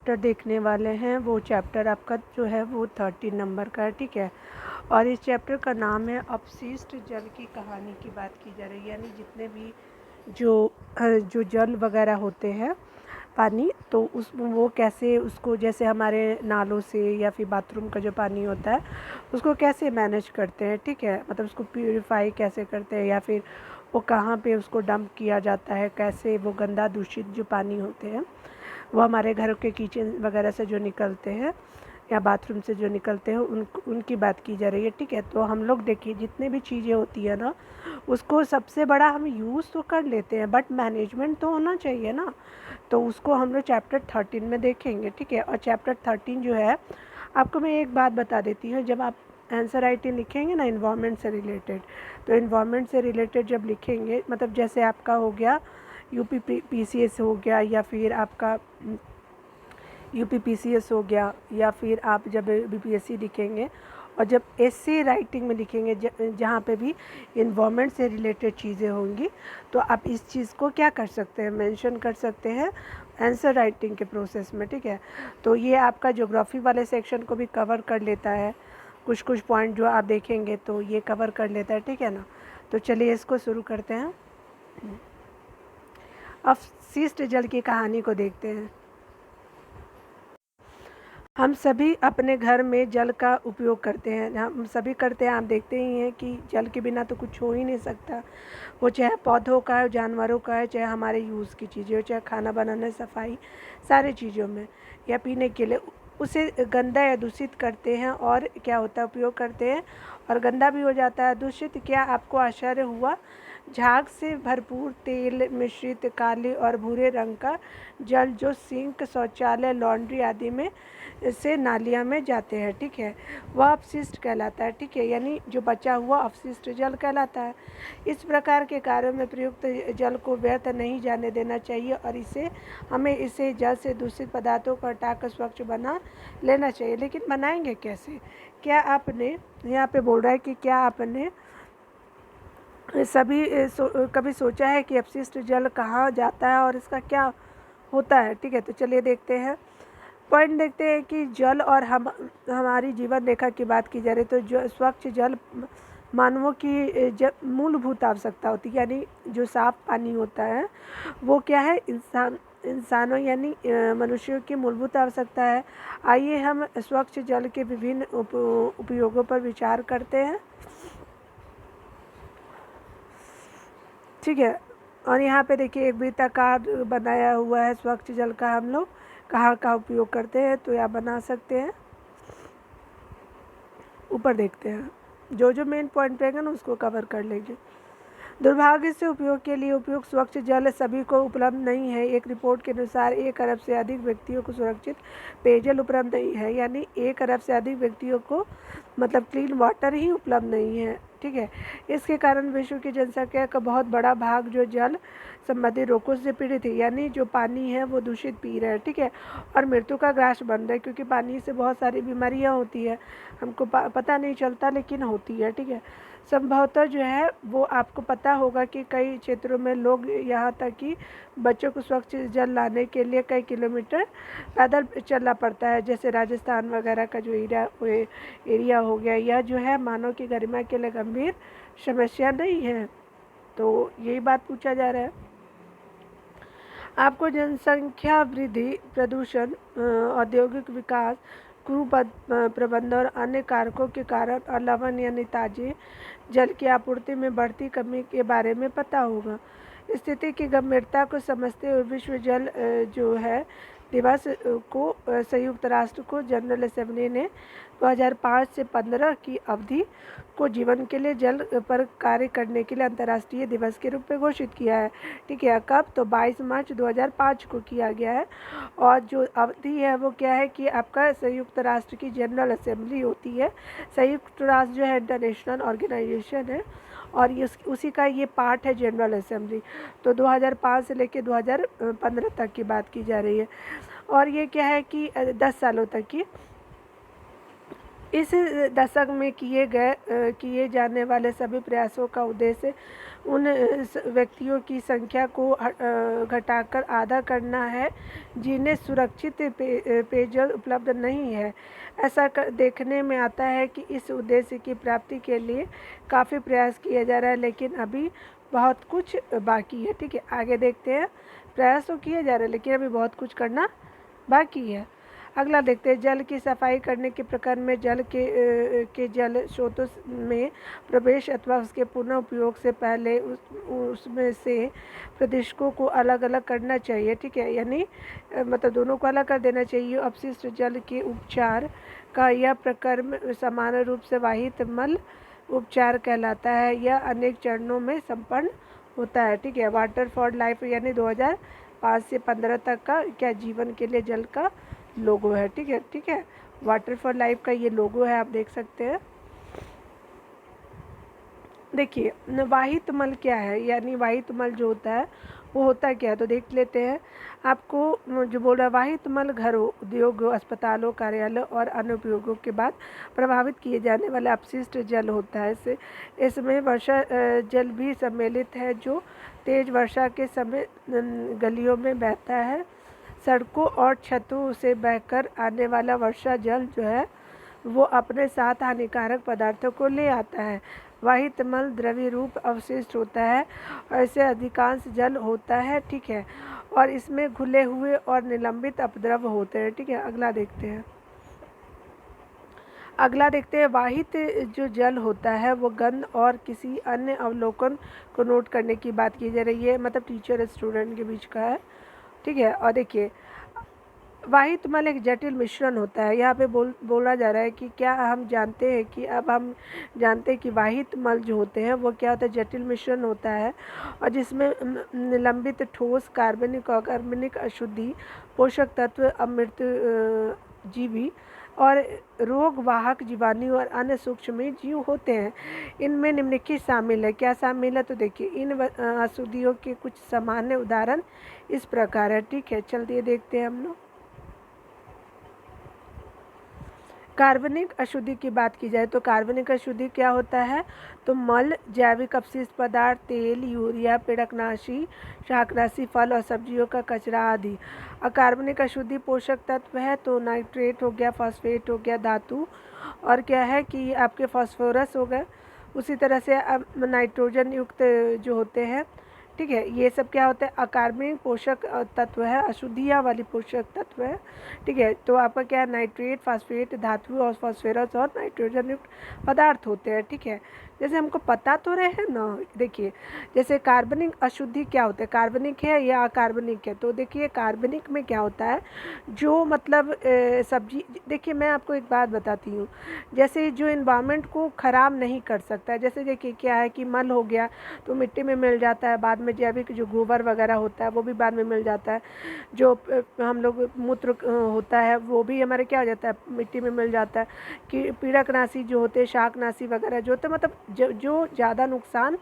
Chapter देखने वाले हैं वो चैप्टर आपका जो है वो 13 नंबर का है, ठीक है। और इस चैप्टर का नाम है अपशिष्ट जल की कहानी की बात की जा रही है, यानी जितने भी जो जल वगैरह होते हैं पानी, तो उस वो कैसे उसको, जैसे हमारे नालों से या फिर बाथरूम का जो पानी होता है उसको कैसे मैनेज करते हैं, ठीक है। मतलब उसको प्यूरिफाई कैसे करते हैं, या फिर वो कहाँ पे उसको डंप किया जाता है, कैसे वो गंदा दूषित जो पानी होते हैं वो हमारे घर के किचन वगैरह से जो निकलते हैं या बाथरूम से जो निकलते हैं उनकी बात की जा रही है, ठीक है। तो हम लोग देखिए जितने भी चीज़ें होती है ना, उसको सबसे बड़ा हम यूज़ तो कर लेते हैं बट मैनेजमेंट तो होना चाहिए ना। तो उसको हम लोग चैप्टर 13 में देखेंगे, ठीक है। और चैप्टर 13 जो है, आपको मैं एक बात बता देती हूँ, जब आप आंसर राइटिंग लिखेंगे ना इन्वायरमेंट से रिलेटेड, तो इन्वायरमेंट से रिलेटेड जब लिखेंगे, मतलब जैसे आपका हो गया यूपी पीसीएस हो गया, या फिर आपका यूपी पीसीएस हो गया, या फिर आप जब बीपीएससी लिखेंगे और जब एसए राइटिंग में लिखेंगे जहाँ पे भी इन्वायरमेंट से रिलेटेड चीज़ें होंगी, तो आप इस चीज़ को क्या कर सकते हैं, मेंशन कर सकते हैं आंसर राइटिंग के प्रोसेस में, ठीक है। तो ये आपका ज्योग्राफी वाले सेक्शन को भी कवर कर लेता है, कुछ कुछ पॉइंट जो आप देखेंगे तो ये कवर कर लेता है, ठीक है ना। तो चलिए इसको शुरू करते हैं। अपशिष्ट जल की कहानी को देखते हैं। हम सभी अपने घर में जल का उपयोग करते हैं, हम सभी करते हैं। आप देखते ही हैं कि जल के बिना तो कुछ हो ही नहीं सकता, वो चाहे पौधों का है, जानवरों का है, चाहे हमारे यूज़ की चीज़ें हो, चाहे खाना बनाने, सफाई, सारी चीज़ों में, या पीने के लिए उसे गंदा या दूषित करते हैं, और क्या होता है उपयोग करते हैं और गंदा भी हो जाता है, दूषित। क्या आपको आश्चर्य हुआ? झाग से भरपूर तेल मिश्रित काले और भूरे रंग का जल जो सिंक, शौचालय, लॉन्ड्री आदि में से नालियाँ में जाते हैं, ठीक है, वह अपशिष्ट कहलाता है, ठीक है। यानी जो बचा हुआ अपशिष्ट जल कहलाता है। इस प्रकार के कार्यों में प्रयुक्त जल को व्यर्थ नहीं जाने देना चाहिए, और हमें इसे जल से दूषित पदार्थों को हटाकर स्वच्छ बना लेना चाहिए। लेकिन बनाएंगे कैसे? क्या आपने, यहाँ पे बोल रहा है कि क्या आपने कभी सोचा है कि अपशिष्ट जल कहाँ जाता है और इसका क्या होता है, ठीक है। तो चलिए देखते हैं, पॉइंट देखते हैं कि जल और हमारी जीवन रेखा की बात की जा रही, तो जो स्वच्छ जल मानवों की मूलभूत आवश्यकता होती है, यानी जो साफ पानी होता है वो क्या है, इंसानों यानी मनुष्यों की मूलभूत आवश्यकता है। आइए हम स्वच्छ जल के विभिन्न उपयोगों पर विचार करते हैं, ठीक है। और यहाँ पे देखिए एक वृत्ताकार बनाया हुआ है स्वच्छ जल का, हम लोग कहाँ का उपयोग करते हैं, तो यह बना सकते हैं। ऊपर देखते हैं, जो जो मेन पॉइंट रहेगा ना उसको कवर कर लेंगे। दुर्भाग्य से उपयोग के लिए उपयुक्त स्वच्छ जल सभी को उपलब्ध नहीं है। एक रिपोर्ट के अनुसार 1 अरब से अधिक व्यक्तियों को सुरक्षित पेयजल उपलब्ध नहीं है, यानी 1 अरब से अधिक व्यक्तियों को मतलब क्लीन वाटर ही उपलब्ध नहीं है, ठीक है। इसके कारण विश्व की जनसंख्या का बहुत बड़ा भाग जो जल संबंधी रोगों से पीड़ित है, यानी जो पानी है वो दूषित पी रहे हैं, ठीक है, और मृत्यु का ग्रास बन रहा है, क्योंकि पानी से बहुत सारी बीमारियां होती है, हमको पता नहीं चलता लेकिन होती है, ठीक है। संभवतः जो है वो आपको पता होगा कि कई क्षेत्रों में लोग यहाँ तक कि बच्चों को स्वच्छ जल लाने के लिए कई किलोमीटर पैदल चलना पड़ता है, जैसे राजस्थान वगैरह का जो एरिया हो गया। यह जो है मानव की गरिमा के लिए गंभीर समस्या नहीं है, तो यही बात पूछा जा रहा है। आपको जनसंख्या वृद्धि, प्रदूषण, औद्योगिक विकास, प्रबंधन और अन्य कारकों के कारण और लवण यानी ताजे जल की आपूर्ति में बढ़ती कमी के बारे में पता होगा। स्थिति की गंभीरता को समझते हुए विश्व जल जो है दिवस को संयुक्त राष्ट्र को जनरल असेंबली ने 2005 से 15 की अवधि को जीवन के लिए जल पर कार्य करने के लिए अंतर्राष्ट्रीय दिवस के रूप में घोषित किया है, ठीक है। कब? तो 22 मार्च 2005 को किया गया है। और जो अवधि है वो क्या है कि आपका संयुक्त राष्ट्र की जनरल असेंबली होती है। संयुक्त राष्ट्र जो है इंटरनेशनल ऑर्गेनाइजेशन है, और ये उसी का ये पार्ट है जनरल असेंबली। तो 2005 से लेकर 2015 तक की बात की जा रही है, और ये क्या है कि 10 सालों तक की इस दशक में किए जाने वाले सभी प्रयासों का उद्देश्य उन व्यक्तियों की संख्या को घटाकर आधा करना है जिन्हें सुरक्षित पेयजल उपलब्ध नहीं है। ऐसा देखने में आता है कि इस उद्देश्य की प्राप्ति के लिए काफ़ी प्रयास किया जा रहा है, लेकिन अभी बहुत कुछ बाकी है। ठीक है, आगे देखते हैं। प्रयास तो किया जा रहा है लेकिन अभी बहुत कुछ करना बाकी है। अगला देखते हैं, जल की सफाई करने के प्रकरण में जल के जल स्रोतों में प्रवेश अथवा उसके पुनः उपयोग से पहले उसमें से प्रदूषकों को अलग अलग करना चाहिए। ठीक है, यानी मतलब दोनों को अलग कर देना चाहिए। अपशिष्ट जल के उपचार का यह प्रक्रम सामान्य रूप से वाहित मल उपचार कहलाता है। यह अनेक चरणों में संपन्न होता है। ठीक है, वाटर फॉर लाइफ यानी 2005 से 15 तक का क्या जीवन के लिए जल का लोगो है। ठीक है, वाटर फॉर लाइफ का ये लोगो है, आप देख सकते हैं। देखिए वाहित मल क्या है, यानी वाहित मल जो होता है वो होता क्या है तो देख लेते हैं। आपको जो बोल रहा है, वाहित मल घरों, उद्योगों, अस्पतालों, कार्यालयों और अन्य उपयोगों के बाद प्रभावित किए जाने वाला अपशिष्ट जल होता है। इसमें वर्षा जल भी सम्मिलित है जो तेज वर्षा के समय गलियों में बहता है। सड़कों और छतों से बहकर आने वाला वर्षा जल जो है वो अपने साथ हानिकारक पदार्थों को ले आता है। वाहित मल द्रव्य रूप अवशिष्ट होता है, ऐसे अधिकांश जल होता है। ठीक है, और इसमें घुले हुए और निलंबित अपद्रव होते हैं। ठीक है, अगला देखते हैं। वाहित जो जल होता है वो गंध और किसी अन्य अवलोकन को नोट करने की बात की जा रही है, मतलब टीचर स्टूडेंट के बीच का है। ठीक है, और देखिए वाहित मल एक जटिल मिश्रण होता है। यहाँ पे बोला जा रहा है कि क्या हम जानते हैं कि अब हम जानते हैं कि वाहित मल जो होते हैं वो क्या होता है, जटिल मिश्रण होता है, और जिसमें निलंबित ठोस, कार्बनिक और कार्बनिक अशुद्धि, पोषक तत्व, अमृत जीवी और रोग वाहक जीवाणु और अन्य सूक्ष्म जीव होते हैं। इनमें निम्नलिखित शामिल है। क्या शामिल है तो देखिए, इन अशुद्धियों के कुछ सामान्य उदाहरण इस प्रकार है। ठीक है, चलिए देखते हैं हम लोग। कार्बनिक अशुद्धि की बात की जाए तो कार्बनिक अशुद्धि क्या होता है तो मल, जैविक अपशिष्ट पदार्थ, तेल, यूरिया, पीड़कनाशी, शाकनाशी, फल और सब्जियों का कचरा आदि। अकार्बनिक अशुद्धि पोषक तत्व है तो नाइट्रेट हो गया, फॉस्फेट हो गया, धातु, और क्या है कि आपके फास्फोरस हो गए। उसी तरह से अब नाइट्रोजन युक्त जो होते हैं, ठीक है, ये सब क्या होता है, अकार्बनिक पोषक तत्व है, अशुद्धियाँ वाली पोषक तत्व है। ठीक है, तो आपका क्या है, नाइट्रेट, फास्फेट, धातु और फास्फोरस और नाइट्रोजन युक्त पदार्थ होते हैं। ठीक है, जैसे हमको पता तो रहे हैं ना। देखिए जैसे कार्बनिक अशुद्धि क्या होता है, कार्बनिक है या अकार्बनिक है, तो देखिए कार्बनिक में क्या होता है, जो मतलब सब्जी, देखिए मैं आपको एक बात बताती हूँ, जैसे जो इन्वायरमेंट को ख़राब नहीं कर सकता है, जैसे देखिए क्या है कि मल हो गया तो मिट्टी में मिल जाता है, बाद में जैविक जो गोबर वगैरह होता है वो भी बाद में मिल जाता है, जो हम लोग मूत्र होता है वो भी हमारे क्या हो जाता है, मिट्टी में मिल जाता है। कि पीड़कनाशी जो होते हैं, शाकनाशी वगैरह जो होते हैं, मतलब जो ज़्यादा नुकसान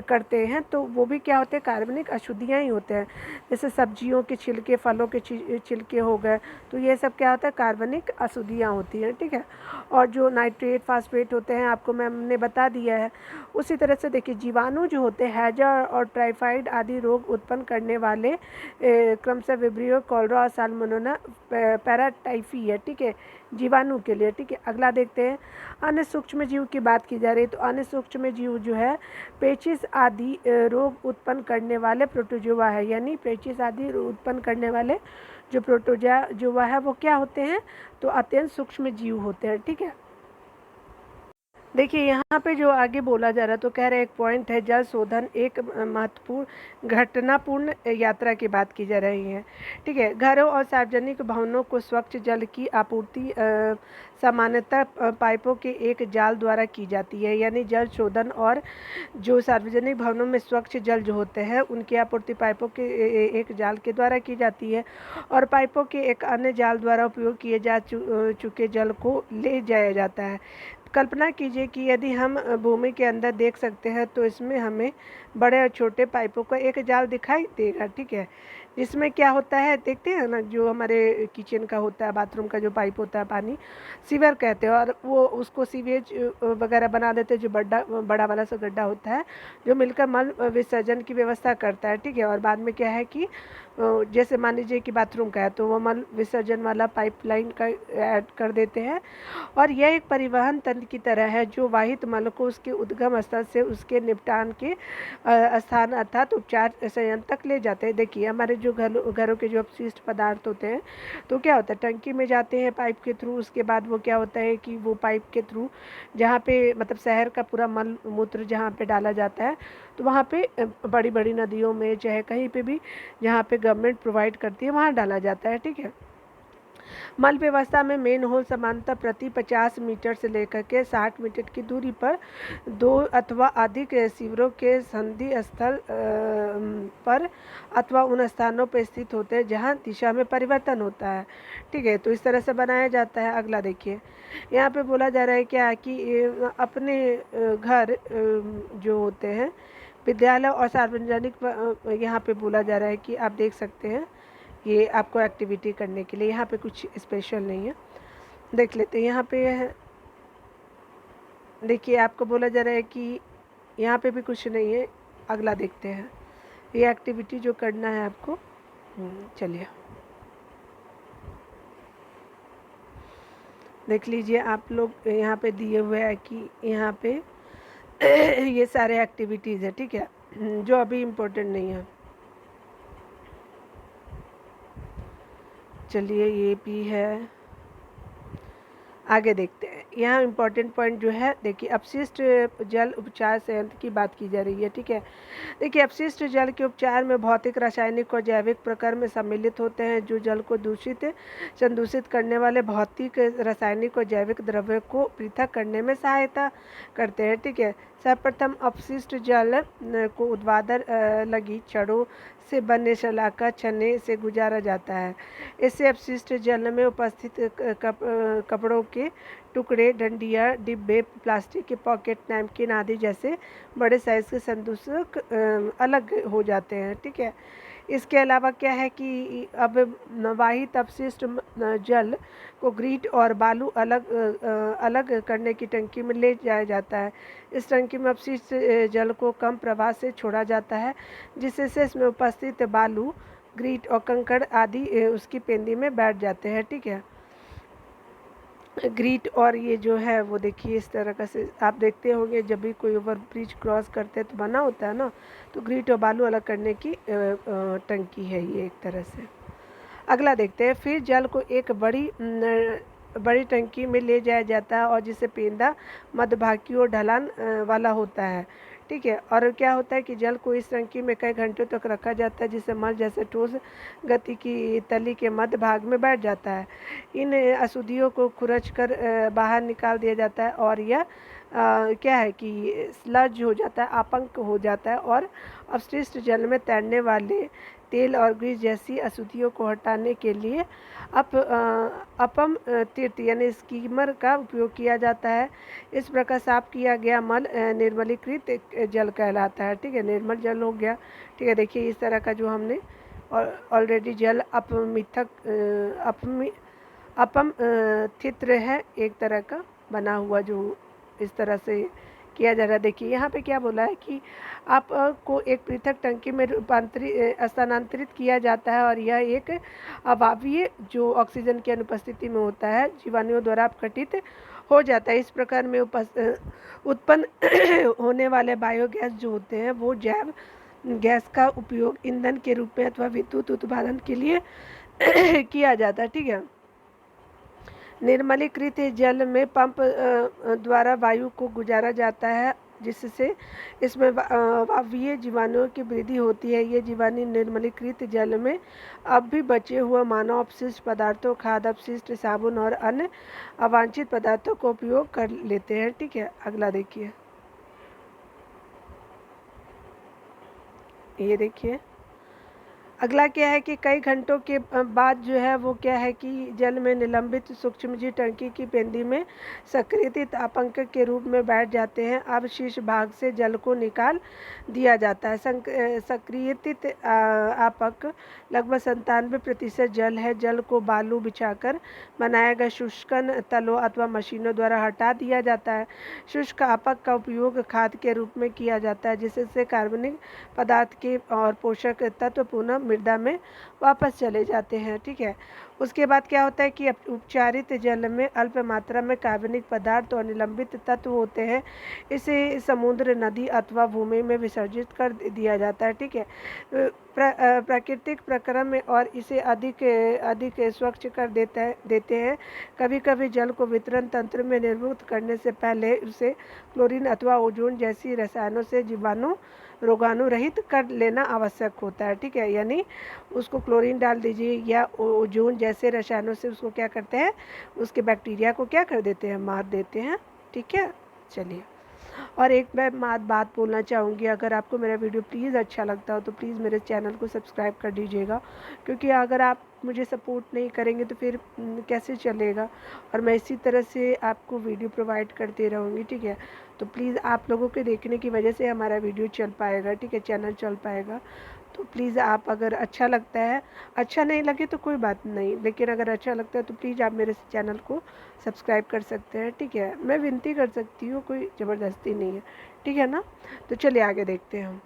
करते हैं तो वो भी क्या होते हैं, कार्बनिक अशुद्धियाँ ही होते हैं। जैसे सब्जियों के छिलके, फलों के छिलके हो गए, तो ये सब क्या होता है, कार्बनिक अशुद्धियाँ होती हैं। ठीक है, और जो नाइट्रेट, फास्फेट होते हैं आपको मैंने बता दिया है। उसी तरह से देखिए जीवाणु जो होते हैं, हैजा और टाइफाइड आदि रोग उत्पन्न करने वाले क्रमशः विब्रियो, कॉलरा और साल्मोनेला पैराटाइफी है। ठीक है, जीवाणु के लिए। ठीक है, अगला देखते हैं। अन्य सूक्ष्म जीव की बात की जा रही है तो अन्य सूक्ष्म जीव जो है पेचिस आदि रोग उत्पन्न करने वाले प्रोटोजोआ है, यानी पेचिस आदि उत्पन्न करने वाले जो प्रोटोजोआ है वो क्या होते हैं तो अत्यंत सूक्ष्म जीव होते हैं। ठीक है, देखिए यहाँ पे जो आगे बोला जा रहा है तो कह रहे एक पॉइंट है, जल शोधन एक महत्वपूर्ण घटनापूर्ण यात्रा की बात की जा रही है। ठीक है, घरों और सार्वजनिक भवनों को स्वच्छ जल की आपूर्ति सामान्यतः पाइपों के एक जाल द्वारा की जाती है, यानी जल शोधन और जो सार्वजनिक भवनों में स्वच्छ जल जो होते हैं उनकी आपूर्ति पाइपों के एक जाल के द्वारा की जाती है, और पाइपों के एक अन्य जाल द्वारा उपयोग किए जा चुके जल को ले जाया जाता है। कल्पना कीजिए कि यदि हम भूमि के अंदर देख सकते हैं तो इसमें हमें बड़े और छोटे पाइपों का एक जाल दिखाई देगा। ठीक है, इसमें क्या होता है देखते हैं ना, जो हमारे किचन का होता है, बाथरूम का जो पाइप होता है पानी, सीवर कहते हैं, और वो उसको सीवेज वगैरह बना देते हैं, जो बड़ा बड़ा वाला सा गड्ढा होता है जो मिलकर मल विसर्जन की व्यवस्था करता है, ठीक है। और बाद में क्या है कि जैसे मान लीजिए कि बाथरूम का है तो वो मल विसर्जन वाला पाइपलाइन का ऐड कर देते हैं, और यह एक परिवहन तंत्र की तरह है जो वाहित मल को उसके उद्गम स्थल से उसके निपटान के स्थान अर्थात उपचार संयंत्र तक ले जाते हैं। देखिए हमारे जो घरों के जो अपशिष्ट पदार्थ होते हैं तो क्या होता है, टंकी में जाते हैं पाइप के थ्रू, उसके बाद वो क्या होता है कि वो पाइप के थ्रू जहाँ पे मतलब शहर का पूरा मल मूत्र जहाँ पे डाला जाता है, तो वहाँ पे बड़ी बड़ी नदियों में चाहे कहीं पे भी जहाँ पे गवर्नमेंट प्रोवाइड करती है वहाँ डाला जाता है, ठीक है। मल व्यवस्था में मेन होल समानता प्रति 50 मीटर से लेकर के 60 मीटर की दूरी पर दो अथवा अधिक सीवरों के संधि स्थल पर अथवा उन स्थानों पर स्थित होते हैं जहां दिशा में परिवर्तन होता है, ठीक है। तो इस तरह से बनाया जाता है। अगला देखिए, यहाँ पे बोला जा रहा है क्या कि अपने घर जो होते हैं, विद्यालय और सार्वजनिक, यहाँ पे बोला जा रहा है कि आप देख सकते हैं ये आपको एक्टिविटी करने के लिए, यहाँ पे कुछ स्पेशल नहीं है, देख लेते हैं। यहाँ पे देखिए आपको बोला जा रहा है कि यहाँ पे भी कुछ नहीं है। अगला देखते हैं ये एक्टिविटी जो करना है आपको। चलिए देख लीजिए आप लोग, यहाँ पे दिए हुए है कि यहाँ पे ये सारे एक्टिविटीज़ है, ठीक है, जो अभी इम्पोर्टेंट नहीं है। चलिए ये भी है, आगे देखते हैं। यहाँ इम्पोर्टेंट पॉइंट जो है देखिए, अपशिष्ट जल उपचार संयंत्र की बात की जा रही है, ठीक है। देखिए अपशिष्ट जल के उपचार में भौतिक, रासायनिक और जैविक प्रकार में सम्मिलित होते हैं जो जल को दूषित संदूषित करने वाले भौतिक, रासायनिक और जैविक द्रव्य को पृथक करने में सहायता करते हैं, ठीक है। सर्वप्रथम अपशिष्ट जल को ऊर्ध्वाधर लगी छड़ों से बने शलाका छन्ने से गुजारा जाता है। इससे अपशिष्ट जल में उपस्थित कपड़ों के टुकड़े, डंडियाँ, डिब्बे, प्लास्टिक के पॉकेट, नैपकिन आदि जैसे बड़े साइज के संदूषक अलग हो जाते हैं, ठीक है। इसके अलावा क्या है कि अब वाहित अपशिष्ट जल को ग्रीट और बालू अलग करने की टंकी में ले जाया जाता है। इस टंकी में अपशिष्ट जल को कम प्रवाह से छोड़ा जाता है, जिससे इसमें उपस्थित बालू, ग्रीट और कंकड़ आदि उसकी पेंदी में बैठ जाते हैं, ठीक है। ग्रीट और ये जो है वो देखिए इस तरह का से आप देखते होंगे, जब भी कोई ओवर ब्रिज क्रॉस करते हैं तो बना होता है ना, तो ग्रीट और बालू अलग करने की टंकी है ये एक तरह से। अगला देखते हैं, फिर जल को एक बड़ी टंकी में ले जाया जाता है और जिसे पेंदा मध्यभाग की ओर ढलान वाला होता है, ठीक है। और क्या होता है कि जल को इस टंकी में कई घंटों तक रखा जाता है, जिससे मल जैसे ठोस गति की तली के मध्य भाग में बैठ जाता है। इन अशुद्धियों को खुरच कर बाहर निकाल दिया जाता है और यह क्या है कि स्लज हो जाता है, आपंक हो जाता है, और अपशिष्ट जल में तैरने वाले तेल और ग्रीस जैसी अशुद्धियों को हटाने के लिए अपम तीर्थ यानी स्कीमर का उपयोग किया जाता है। इस प्रकार साफ किया गया मल निर्मलीकृत जल कहलाता है, ठीक है, निर्मल जल हो गया, ठीक है। देखिए इस तरह का जो हमने ऑलरेडी जल अपम चित्र है एक तरह का बना हुआ, जो इस तरह से किया जा रहा है। देखिए यहाँ पे क्या बोला है कि आप को एक पृथक टंकी में स्थानांतरित किया जाता है और यह एक अवायवीय जो ऑक्सीजन की अनुपस्थिति में होता है जीवाणुओं द्वारा अपघटित हो जाता है। इस प्रकार में उत्पन्न होने वाले बायोगैस जो होते हैं वो जैव गैस का उपयोग ईंधन के रूप में अथवा विद्युत उत्पादन के लिए किया जाता है, ठीक है। निर्मलीकृत जल में पंप द्वारा वायु को गुजारा जाता है, जिससे इसमें वायवीय जीवाणुओं की वृद्धि होती है। ये जीवाणु निर्मलीकृत जल में अब भी बचे हुए मानव अपशिष्ट पदार्थों, खाद्य अपशिष्ट, साबुन और अन्य अवांछित पदार्थों को उपयोग कर लेते हैं, ठीक है। अगला देखिए, ये देखिए अगला क्या है कि कई घंटों के बाद जो है वो क्या है कि जल में निलंबित सूक्ष्मजीव टंकी की पेंदी में सक्रियित आपंक के रूप में बैठ जाते हैं। अब शीर्ष भाग से जल को निकाल दिया जाता है। सक्रियित आपक लगभग 97% जल है। जल को बालू बिछाकर बनाया गया शुष्कन तलों अथवा मशीनों द्वारा हटा दिया जाता है। शुष्क आपक का उपयोग खाद के रूप में किया जाता है, जिससे कार्बनिक पदार्थ के और पोषक तत्व पुनः मृदा में वापस चले जाते हैं। ठीक है, उसके बाद क्या होता है कि उपचारित जल में अल्प मात्रा में कार्बनिक पदार्थ और निलंबित तत्व होते हैं। इसे समुद्र, नदी अथवा भूमि में विसर्जित कर दिया जाता है। ठीक है, प्राकृतिक प्रक्रम में और इसे अधिक स्वच्छ कर देते हैं। कभी कभी जल को वितरण तंत्र में निर्मुक्त करने से पहले उसे क्लोरीन अथवा ओजोन जैसी रसायनों से रोगाणु रहित कर लेना आवश्यक होता है। ठीक है, यानी उसको क्लोरीन डाल दीजिए या ओजोन जैसे रसायनों से उसको क्या करते हैं, उसके बैक्टीरिया को क्या कर देते हैं, मार देते हैं। ठीक है, चलिए, और एक मैं बात बोलना चाहूँगी, अगर आपको मेरा वीडियो प्लीज़ अच्छा लगता हो तो प्लीज़ मेरे चैनल को सब्सक्राइब कर दीजिएगा, क्योंकि अगर आप मुझे सपोर्ट नहीं करेंगे तो फिर कैसे चलेगा, और मैं इसी तरह से आपको वीडियो प्रोवाइड करते रहूँगी। ठीक है, तो प्लीज़ आप लोगों के देखने की वजह से हमारा वीडियो चल पाएगा। ठीक है, चैनल चल पाएगा। तो प्लीज़ आप, अगर अच्छा लगता है, अच्छा नहीं लगे तो कोई बात नहीं, लेकिन अगर अच्छा लगता है तो प्लीज़ आप मेरे चैनल को सब्सक्राइब कर सकते हैं। ठीक है, मैं विनती कर सकती हूँ, कोई ज़बरदस्ती नहीं है। ठीक है ना, तो चलिए आगे देखते हैं हम।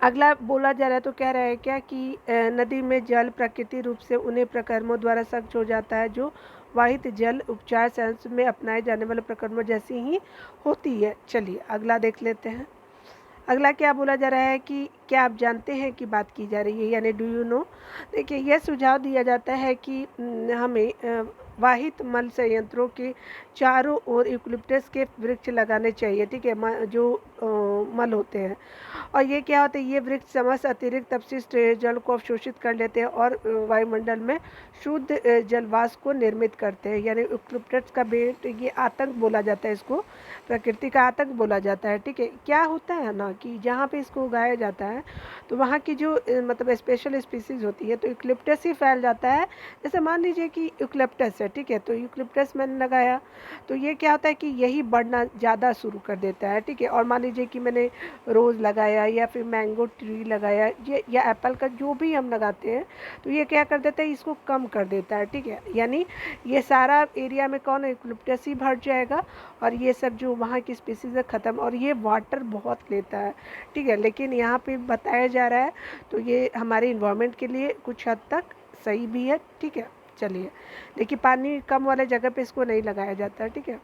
अगला बोला जा रहा है तो कह रहा है क्या कि नदी में जल प्राकृतिक रूप से उन्हीं प्रक्रमों द्वारा स्वच्छ हो जाता है जो वाहित जल उपचार संयंत्र में अपनाए जाने वाले प्रक्रमों जैसी ही होती है। चलिए अगला देख लेते हैं। अगला क्या बोला जा रहा है कि क्या आप जानते हैं कि बात की जा रही है, यानी डू यू नो। देखिए, यह सुझाव दिया जाता है कि हमें वाहित मल संयंत्रों के चारों ओर यूकलिप्टस के वृक्ष लगाने चाहिए। ठीक है, जो मल होते हैं, और ये क्या होते हैं, ये वृक्ष समस्त अतिरिक्त अपशिष्ट जल को अवशोषित कर लेते हैं और वायुमंडल में शुद्ध जलवाष्प को निर्मित करते हैं। यानी यूकलिप्टस का बेट, ये आतंक बोला जाता है, इसको प्रकृति का आतंक बोला जाता है। ठीक है, क्या होता है ना कि जहाँ पे इसको उगाया जाता है तो वहाँ की जो मतलब स्पेशल स्पीसीज होती है, तो यूकलिप्टस ही फैल जाता है। जैसे मान लीजिए कि यूकलिप्टस है, ठीक है, तो यूकलिप्टस मैंने लगाया तो ये क्या होता है कि यही बढ़ना ज़्यादा शुरू कर देता है। ठीक है, और मान लीजिए कि मैंने रोज़ लगाया या फिर मैंगो ट्री लगाया, ये या एप्पल का जो भी हम लगाते हैं, तो ये क्या कर देता है, इसको कम कर देता है। ठीक है, यानी ये सारा एरिया में कौन है, यूकलिप्टस ही भर जाएगा और ये सब जो वहाँ की स्पीसीज है ख़त्म, और ये वाटर बहुत लेता है। ठीक है, लेकिन यहाँ पे बताया जा रहा है तो ये हमारे इन्वायरमेंट के लिए कुछ हद तक सही भी है। ठीक है, चलिए देखिए, पानी कम वाले जगह पे इसको नहीं लगाया जाता है। ठीक है,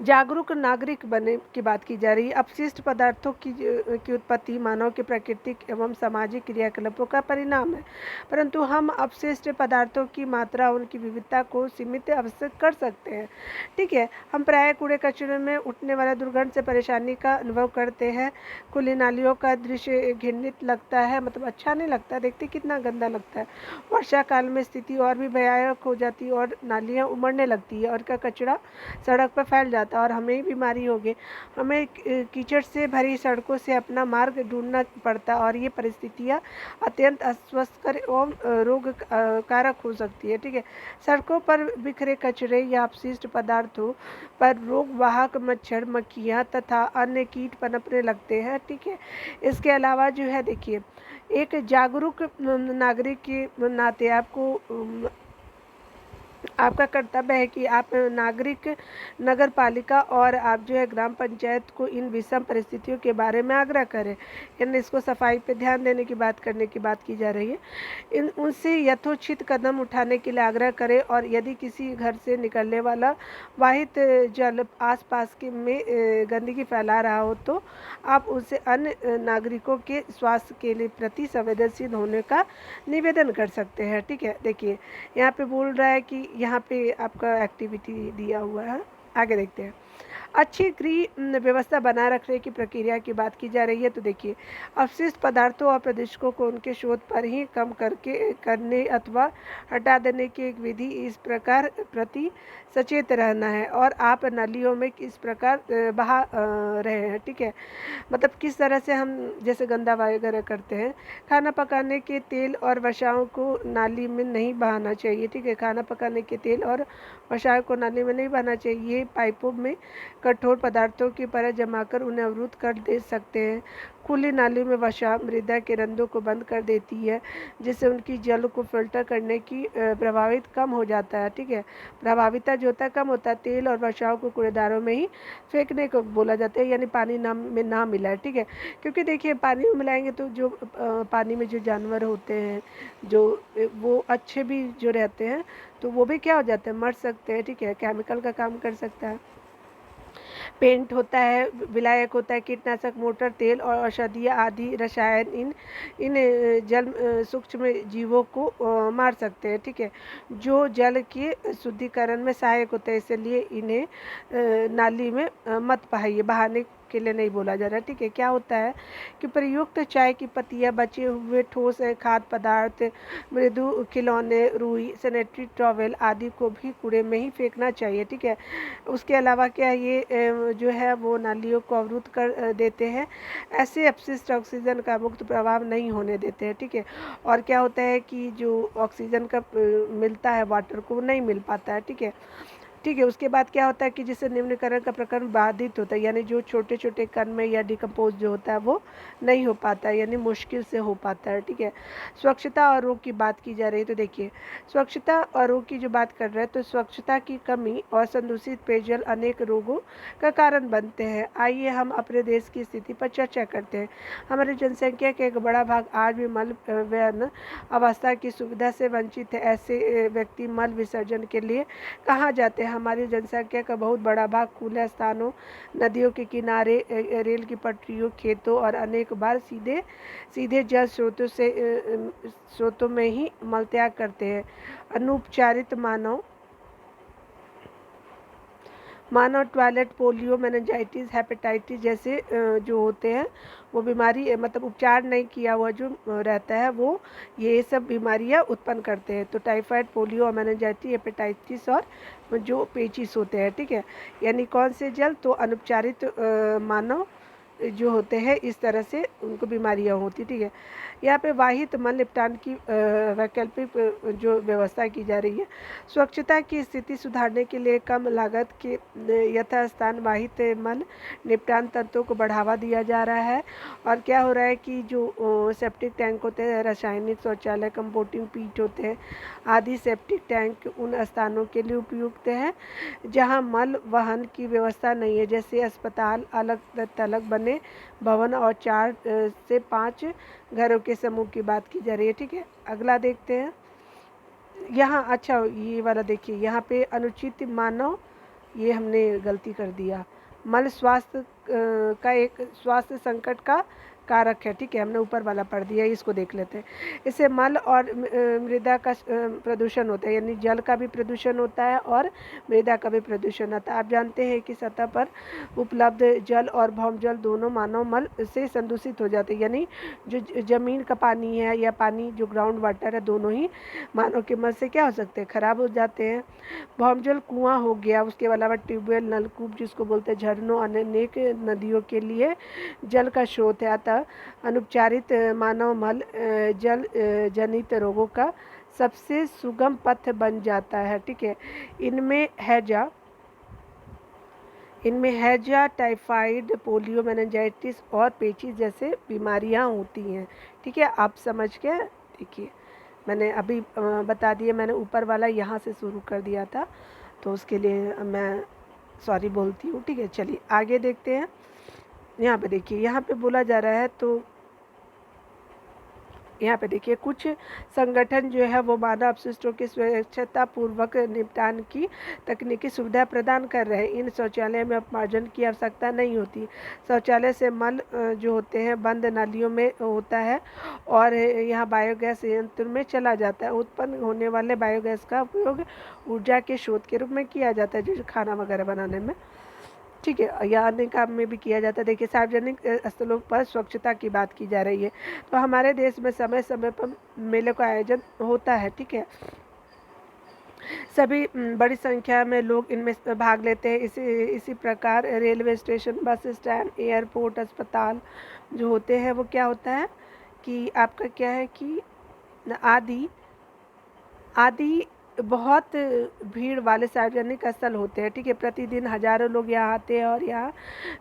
जागरूक नागरिक बनने की बात की जा रही है। अपशिष्ट पदार्थों की उत्पत्ति मानव के प्राकृतिक एवं सामाजिक क्रियाकलापों का परिणाम है, परंतु हम अपशिष्ट पदार्थों की मात्रा, उनकी विविधता को सीमित अवश्य कर सकते हैं। ठीक है, हम प्राय कूड़े कचरे में उठने वाले दुर्गंध से परेशानी का अनुभव करते हैं। खुली नालियों का दृश्य घृणित लगता है, मतलब अच्छा नहीं लगता, देखते कितना गंदा लगता है। वर्षा काल में स्थिति और भी भयानक हो जाती है और नालियाँ उमड़ने लगती है और का कचरा सड़क पर फैल जाता है और हमें बीमारी होगी। हमें कीचड़ से भरी सड़कों से अपना मार्ग ढूंढना पड़ता है और ये परिस्थितियाँ अत्यंत अस्वस्थकर एवं रोग कारक हो सकती है। ठीक है, सड़कों पर बिखरे कचरे या अपशिष्ट पदार्थों पर रोग वाहक मच्छर, मक्खियाँ तथा अन्य कीट पनपने लगते हैं। ठीक है, इसके अलावा जो है, देखिए, एक जागरूक नागरिक के नाते आपका कर्तव्य है कि आप नागरिक, नगर पालिका और आप जो है ग्राम पंचायत को इन विषम परिस्थितियों के बारे में आग्रह करें, यानी इसको सफाई पे ध्यान देने की बात करने की बात की जा रही है। उनसे यथोचित कदम उठाने के लिए आग्रह करें, और यदि किसी घर से निकलने वाला वाहित जल आसपास के में गंदगी फैला रहा हो तो आप उनसे अन्य नागरिकों के स्वास्थ्य के लिए प्रति संवेदनशील होने का निवेदन कर सकते हैं। ठीक है, देखिए यहाँ पे बोल रहा है कि यहाँ पे आपका एक्टिविटी दिया हुआ है, आगे देखते हैं। अच्छी गृह व्यवस्था बनाए रखने की प्रक्रिया की बात की जा रही है। तो देखिए, अपशिष्ट पदार्थों और प्रदूषकों को उनके स्रोत पर ही कम करने अथवा हटा देने की एक विधि इस प्रकार प्रति सचेत रहना है, और आप नालियों में किस प्रकार बहा रहे हैं, ठीक है। मतलब किस तरह से हम जैसे गंदा वगैरह करते हैं। खाना पकाने के तेल और वसाओं को नाली में नहीं बहाना चाहिए, ठीक है। खाना पकाने के तेल और वसाओं को नाली में नहीं बहाना चाहिए। ये पाइपों में कठोर पदार्थों की परत जमाकर उन्हें अवरुद्ध कर दे सकते हैं। खुली नाली में वसा मृदा के रंध्रों को बंद कर देती है, जिससे उनकी जल को फिल्टर करने की प्रभावित कम हो जाता है, ठीक है। प्रभाविता जो होता है कम होता है। तेल और वसाओं को कूड़ेदारों में ही फेंकने को बोला जाता है, यानी पानी में ना मिलाए, ठीक है। क्योंकि देखिए, पानी में मिलाएंगे तो जो पानी में जो जानवर होते हैं, जो वो अच्छे भी जो रहते हैं, तो वो भी क्या हो जाते हैं, मर सकते हैं, ठीक है। केमिकल का काम कर सकता है। पेंट होता है, विलायक होता है, कीटनाशक, मोटर, तेल और औषधियाँ आदि रसायन इन इन जल सूक्ष्म जीवों को मार सकते हैं, ठीक है, जो जल के शुद्धिकरण में सहायक होते हैं। इसलिए इन्हें नाली में मत बहाने के लिए नहीं बोला जा रहा, ठीक है। क्या होता है कि प्रयुक्त चाय की पत्तियाँ, बचे हुए ठोस खाद्य पदार्थ, मृदु खिलौने, रुई, सैनिटरी टॉवेल आदि को भी कूड़े में ही फेंकना चाहिए, ठीक है। उसके अलावा क्या ये जो है वो नालियों को अवरुद्ध कर देते हैं। ऐसे अपशिष्ट ऑक्सीजन का मुक्त प्रवाह नहीं होने देते हैं, ठीक है। और क्या होता है कि जो ऑक्सीजन का मिलता है वाटर को, वो नहीं मिल पाता है, ठीक है, ठीक है। उसके बाद क्या होता है कि जिससे निम्नीकरण का प्रकरण बाधित होता है, यानी जो छोटे छोटे कण में या डिकम्पोज जो होता है वो नहीं हो पाता है, यानी मुश्किल से हो पाता है, ठीक है। स्वच्छता और रोग की बात की जा रही है। तो देखिए, स्वच्छता और रोग की जो बात कर रहे हैं, तो स्वच्छता की कमी और संदूषित पेयजल अनेक रोगों का कारण बनते हैं। आइए हम अपने देश की स्थिति पर चर्चा करते हैं। हमारी जनसंख्या का एक बड़ा भाग आज भी मल व्यन अवस्था की सुविधा से वंचित है। ऐसे व्यक्ति मल विसर्जन के लिए कहाँ जाते हैं? हमारी जनसंख्या का बहुत बड़ा भाग खुले स्थानों, नदियों के किनारे, रेल की पटरियों, खेतों और अनेक बार सीधे सीधे जल स्रोतों में ही मलत्याग करते हैं। अनुपचारित मानव टॉयलेट, पोलियो, मेनिंजाइटिस, हेपेटाइटिस जैसे जो होते हैं वो बीमारी, मतलब उपचार नहीं किया हुआ जो रहता है वो ये सब बीमारियां उत्पन्न करते हैं। तो टाइफाइड, पोलियो, मेनिंजाइटिस, हेपेटाइटिस और जो पेचिस होते हैं, ठीक है। यानी कौन से जल? तो अनुपचारित मानव जो होते हैं, इस तरह से उनको बीमारियां होती, ठीक है। यहाँ पे वाहित मल निपटान की वैकल्पिक जो व्यवस्था की जा रही है। स्वच्छता की स्थिति सुधारने के लिए कम लागत के यथास्थान वाहित मल निपटान तंत्रों को बढ़ावा दिया जा रहा है। और क्या हो रहा है कि जो सेप्टिक टैंक होते हैं, रासायनिक शौचालय, कंपोस्टिंग पीट होते हैं आदि सेप्टिक टैंक उन स्थानों के लिए उपयुक्त हैं जहाँ मल वहन की व्यवस्था नहीं है, जैसे अस्पताल, अलग थलग बने भवन और 4 से 5 घरों के समूह की बात की जा रही है, ठीक है। अगला देखते हैं यहाँ। अच्छा, ये वाला देखिए, यहाँ पे अनुचित मानव, ये हमने गलती कर दिया। मल स्वास्थ्य का एक स्वास्थ्य संकट का कारक है, ठीक है, हमने ऊपर वाला पढ़ दिया, इसको देख लेते हैं। इससे मल और मृदा का प्रदूषण होता है, यानी जल का भी प्रदूषण होता है और मृदा का भी प्रदूषण होता है। आप जानते हैं कि सतह पर उपलब्ध जल और भौमजल दोनों मानव मल से संदूषित हो जाते हैं, यानी जो जमीन का पानी है या पानी जो ग्राउंड वाटर है, दोनों ही मानव के मल से क्या हो सकते हैं, खराब हो जाते हैं। भौमजल कुआं हो गया, उसके अलावा ट्यूबवेल, नलकूप जिसको बोलते हैं, झरनों, अनेक नदियों के लिए जल का स्रोत है। अतः अनुपचारित मानव मल जल जनित रोगों का सबसे सुगम पथ बन जाता है, ठीक है। इनमें हैजा, टाइफाइड, पोलियो, मेनिंजाइटिस और पेचिस जैसे बीमारियां होती हैं, ठीक है। आप समझ के देखिए, मैंने अभी बता दिया, मैंने ऊपर वाला यहाँ से शुरू कर दिया था, तो उसके लिए मैं सॉरी बोलती हूँ, ठीक है। चलिए आगे देखते हैं। यहाँ पे देखिए, यहाँ पे बोला जा रहा है, तो यहाँ पे देखिए कुछ संगठन जो है वो मानव अपशिष्टों के स्वच्छता पूर्वक निपटान की तकनीकी सुविधा प्रदान कर रहे हैं। इन शौचालय में अपमार्जन की आवश्यकता नहीं होती। शौचालय से मल जो होते हैं बंद नालियों में होता है और यहाँ बायोगैस संयंत्र में चला जाता है। उत्पन्न होने वाले बायोगैस का उपयोग ऊर्जा के स्रोत के रूप में किया जाता है, जैसे खाना वगैरह बनाने में। ठीक है, या अन्य काम में भी किया जाता है। देखिए, सार्वजनिक स्थलों पर स्वच्छता की बात की जा रही है, तो हमारे देश में समय समय पर मेले का आयोजन होता है। ठीक है, सभी बड़ी संख्या में लोग इनमें भाग लेते हैं। इसी प्रकार railway station, bus stand, airport, अस्पताल जो होते हैं वो क्या होता है कि आपका क्या है कि आदि आदि बहुत भीड़ वाले सार्वजनिक स्थल होते हैं। ठीक है, प्रतिदिन हजारों लोग यहाँ आते हैं और यहाँ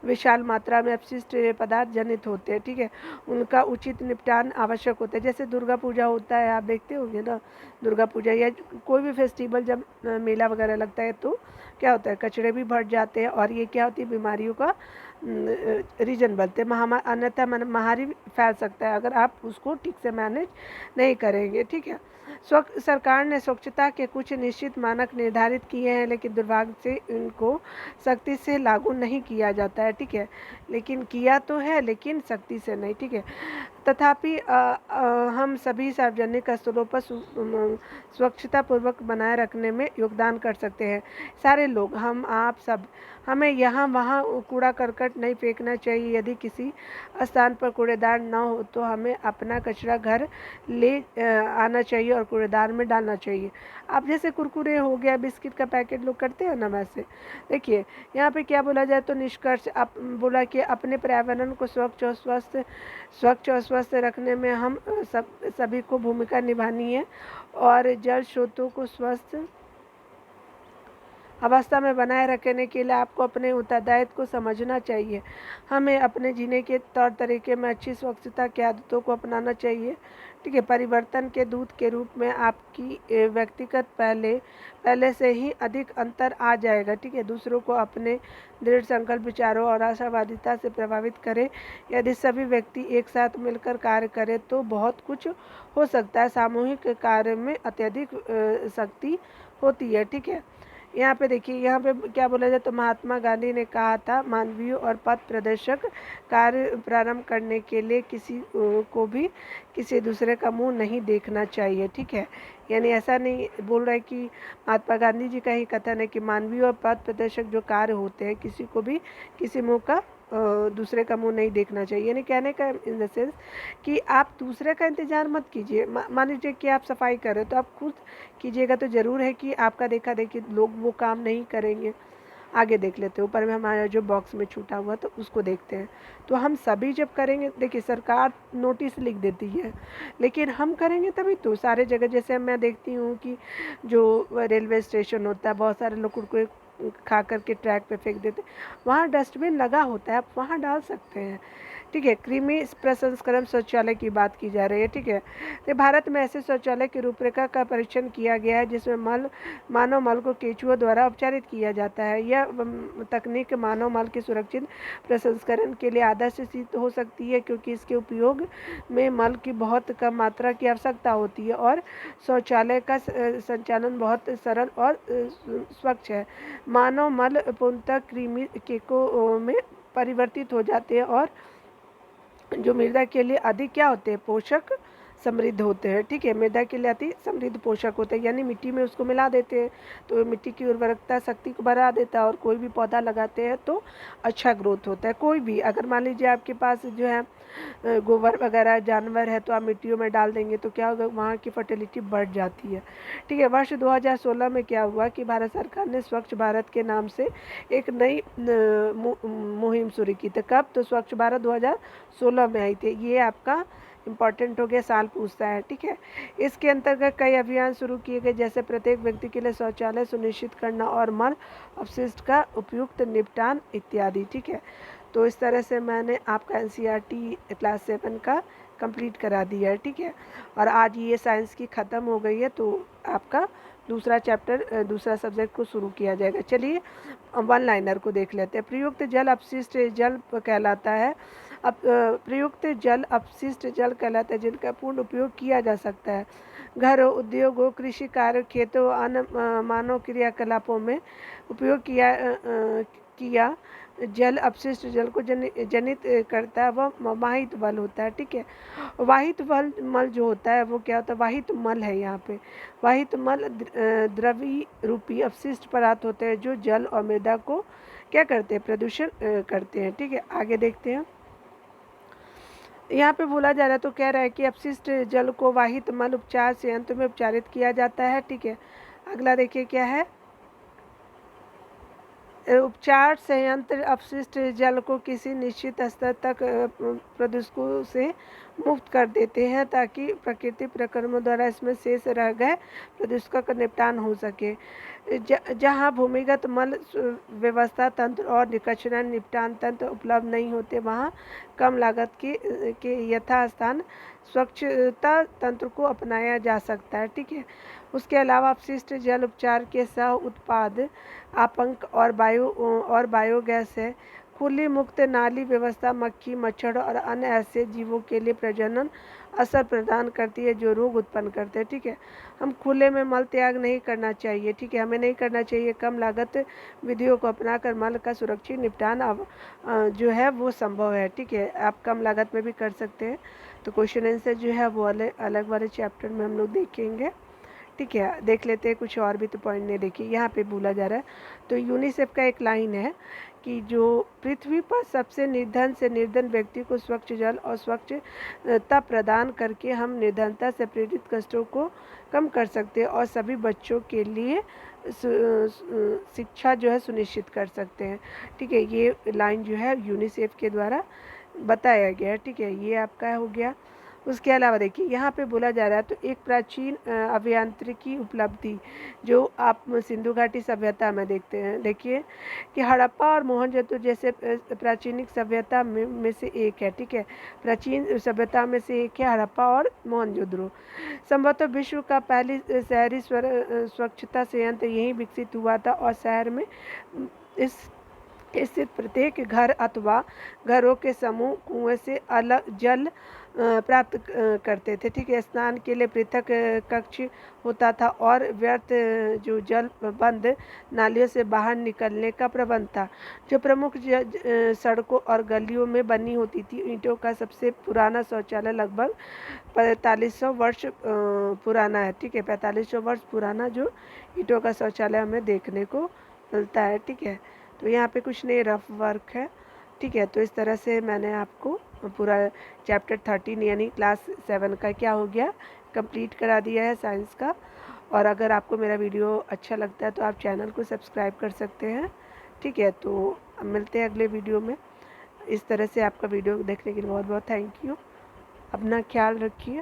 विशाल मात्रा में अपशिष्ट पदार्थ जनित होते हैं। ठीक है, उनका उचित निपटान आवश्यक होता है। जैसे दुर्गा पूजा होता है, आप देखते होंगे ना, दुर्गा पूजा या कोई भी फेस्टिवल जब मेला वगैरह लगता है तो क्या होता है, कचरे भी भर जाते हैं और ये क्या होती है, बीमारियों का रीजन बनते हैं। अन्यथा महामारी फैल सकता है अगर आप उसको ठीक से मैनेज नहीं करेंगे। ठीक है, सरकार ने स्वच्छता के कुछ निश्चित मानक निर्धारित किए हैं, लेकिन दुर्भाग्य से इनको सख्ती से लागू नहीं किया जाता है। ठीक है, लेकिन किया तो है लेकिन सख्ती से नहीं। ठीक है, तथापि हम सभी सार्वजनिक स्थलों पर स्वच्छता पूर्वक बनाए रखने में योगदान कर सकते हैं। सारे लोग, हम आप सब, हमें यहाँ वहाँ कूड़ा करकट नहीं फेंकना चाहिए। यदि किसी स्थान पर कूड़ेदान न हो तो हमें अपना कचरा घर ले आना चाहिए और कूड़ेदान में डालना चाहिए। अब जैसे कुरकुरे हो गया, बिस्किट का पैकेट लोग करते हैं ना, वैसे देखिए यहाँ पे क्या बोला जाए तो निष्कर्ष बोला कि अपने पर्यावरण को स्वच्छ और स्वस्थ रखने में हम सभी को भूमिका निभानी है और जल स्रोतों को स्वस्थ अवस्था में बनाए रखने के लिए आपको अपने उत्तरदायित्व को समझना चाहिए। हमें अपने जीने के तौर तरीके में अच्छी स्वच्छता की आदतों को अपनाना चाहिए। ठीक है, परिवर्तन के दूत के रूप में आपकी व्यक्तिगत पहले से ही अधिक अंतर आ जाएगा। ठीक है, दूसरों को अपने दृढ़ संकल्प, विचारों और आशावादिता से प्रभावित करें। यदि सभी व्यक्ति एक साथ मिलकर कार्य करें तो बहुत कुछ हो सकता है। सामूहिक कार्य में अत्यधिक शक्ति होती है। ठीक है, यहाँ पे देखिए, यहाँ पे क्या बोला जाए तो महात्मा गांधी ने कहा था, मानवीय और पथ प्रदर्शक कार्य प्रारंभ करने के लिए किसी को भी किसी दूसरे का मुंह नहीं देखना चाहिए। ठीक है, यानी ऐसा नहीं बोल रहा है कि महात्मा गांधी जी का ही कथन है कि मानवीय और पथ प्रदर्शक जो कार्य होते हैं किसी को भी किसी मुंह का दूसरे का मुंह नहीं देखना चाहिए। यानी कहने का इन द सेंस कि आप दूसरे का इंतजार मत कीजिए। मान लीजिए कि आप सफाई कर रहे हो तो आप खुद कीजिएगा तो ज़रूर है कि आपका देखा देखी लोग वो काम नहीं करेंगे। आगे देख लेते हैं, ऊपर में हमारा जो बॉक्स में छूटा हुआ तो उसको देखते हैं। तो हम सभी जब करेंगे, देखिए सरकार नोटिस लिख देती है लेकिन हम करेंगे तभी तो। सारे जगह जैसे मैं देखती हूँ कि जो रेलवे स्टेशन होता है, बहुत सारे लोग कुरकुरे खा करके ट्रैक पे फेंक देते, वहाँ डस्टबिन लगा होता है, आप वहाँ डाल सकते हैं। ठीक है, कृमि प्रसंस्करण शौचालय की बात की जा रही है। ठीक है, तो भारत में ऐसे शौचालय की रूपरेखा का परीक्षण किया गया है जिसमें मानव मल को केंचुओं द्वारा उपचारित किया जाता है। यह तकनीक मानव मल के सुरक्षित प्रसंस्करण के लिए आदर्श सिद्ध हो सकती है, क्योंकि इसके उपयोग में मल की बहुत कम मात्रा की आवश्यकता होती है और शौचालय का संचालन बहुत सरल और स्वच्छ है। मानव मल पूर्णतः कृमि केको में परिवर्तित हो जाते हैं और जो मृदा के लिए अधिक क्या होते हैं, पोषक समृद्ध होते हैं। ठीक है, मृदा के लिए अति समृद्ध पोषक होते हैं, यानी मिट्टी में उसको मिला देते हैं तो मिट्टी की उर्वरकता शक्ति को बढ़ा देता है और कोई भी पौधा लगाते हैं तो अच्छा ग्रोथ होता है। कोई भी, अगर मान लीजिए आपके पास जो है गोबर वगैरह जानवर है तो आप मिट्टियों में डाल देंगे तो क्या होगा, वहाँ की फर्टिलिटी बढ़ जाती है। ठीक है, वर्ष 2016 में क्या हुआ कि भारत सरकार ने स्वच्छ भारत के नाम से एक नई मुहिम शुरू की थी। कब, तो स्वच्छ भारत 2016 में आई थी। ये आपका इम्पॉर्टेंट हो गया, साल पूछता है। ठीक है, इसके अंतर्गत कई अभियान शुरू किए गए, जैसे प्रत्येक व्यक्ति के लिए शौचालय सुनिश्चित करना और मल अपशिष्ट का उपयुक्त निपटान इत्यादि। ठीक है, तो इस तरह से मैंने आपका एनसीईआरटी क्लास 7 का कंप्लीट करा दिया है। ठीक है, और आज ये साइंस की ख़त्म हो गई है तो आपका दूसरा चैप्टर, दूसरा सब्जेक्ट को शुरू किया जाएगा। चलिए वन लाइनर को देख लेते हैं। प्रयुक्त जल अपशिष्ट जल कहलाता है। अब प्रयुक्त जल अपशिष्ट जल कहलाता है जिनका पूर्ण उपयोग किया जा सकता है। घरों, उद्योगों, कृषि कार्य, खेतों, अन्य मानव क्रियाकलापों में उपयोग किया जल अपशिष्ट जल को जनित करता है वह वाहित मल होता है। ठीक है, वाहित मल जो होता है वो क्या होता है, वाहित मल है। यहाँ पे वाहित मल द्रवी रूपी अपशिष्ट पदार्थ होते हैं जो जल और मृदा को क्या करते हैं, प्रदूषण करते हैं। ठीक है, आगे देखते हैं। यहाँ पे बोला जा रहा है, तो कह रहा है कि अपशिष्ट जल को वाहित मल उपचार संयंत्र में उपचारित किया जाता है। ठीक है, अगला देखिए क्या है, उपचार संयंत्र अपशिष्ट जल को किसी निश्चित स्तर तक प्रदूषकों से मुक्त कर देते हैं ताकि प्राकृतिक प्रक्रमों द्वारा इसमें शेष रह गए प्रदूषकों का निपटान हो सके। जहां भूमिगत मल व्यवस्था तंत्र और कचरा निपटान तंत्र उपलब्ध नहीं होते, वहां कम लागत के यथास्थान स्वच्छता तंत्र को अपनाया जा सकता है। ठीक है, उसके अलावा अपशिष्ट जल उपचार के सह उत्पाद आपंक और बायोगैस है। खुली मुक्त नाली व्यवस्था मक्खी, मच्छर और अन्य ऐसे जीवों के लिए प्रजनन असर प्रदान करती है जो रोग उत्पन्न करते हैं। ठीक है, हम खुले में मल त्याग नहीं करना चाहिए। ठीक है, हमें नहीं करना चाहिए। कम लागत विधियों को अपनाकर मल का सुरक्षित निपटान अब जो है वो संभव है। ठीक है, आप कम लागत में भी कर सकते हैं। तो क्वेश्चन आंसर जो है वो अलग वाले चैप्टर में हम लोग देखेंगे। ठीक है, देख लेते हैं कुछ और भी तो पॉइंट नहीं। देखिए यहाँ पे बोला जा रहा है, तो यूनिसेफ का एक लाइन है कि जो पृथ्वी पर सबसे निर्धन से निर्धन व्यक्ति को स्वच्छ जल और स्वच्छता प्रदान करके हम निर्धनता से प्रेरित कष्टों को कम कर सकते हैं और सभी बच्चों के लिए शिक्षा जो है सुनिश्चित कर सकते हैं। ठीक है, ये लाइन जो है यूनिसेफ के द्वारा बताया गया है। ठीक है, ये आपका हो गया। उसके अलावा देखिए यहाँ पे बोला जा रहा है, तो एक प्राचीन अभियांत्रिकी उपलब्धि जो आप सिंधु घाटी सभ्यता में देखते हैं। देखिए कि हड़प्पा और मोहनजोदड़ो जैसे प्राचीनिक सभ्यता में से एक है। ठीक है, प्राचीन सभ्यता में से एक है हड़प्पा और मोहनजोदड़ो। संभवतः विश्व का पहली शहरी स्वच्छता संयंत्र यहीं विकसित हुआ था और शहर में इस स्थित प्रत्येक घर अथवा घरों के समूह कुएं से अलग जल प्राप्त करते थे। ठीक है, स्नान के लिए पृथक कक्ष होता था और व्यर्थ जो जल बंद नालियों से बाहर निकलने का प्रबंध था जो प्रमुख सड़कों और गलियों में बनी होती थी। ईंटों का सबसे पुराना शौचालय लगभग 4500 वर्ष पुराना है। ठीक है, 4500 वर्ष पुराना जो ईंटों का शौचालय हमें देखने को मिलता है। ठीक है, तो यहाँ पे कुछ नहीं, रफ वर्क है। ठीक है, तो इस तरह से मैंने आपको पूरा चैप्टर 13 यानी क्लास 7 का क्या हो गया, कंप्लीट करा दिया है साइंस का। और अगर आपको मेरा वीडियो अच्छा लगता है तो आप चैनल को सब्सक्राइब कर सकते हैं। ठीक है, तो मिलते हैं अगले वीडियो में। इस तरह से आपका वीडियो देखने के लिए बहुत बहुत थैंक यू। अपना ख्याल रखिए।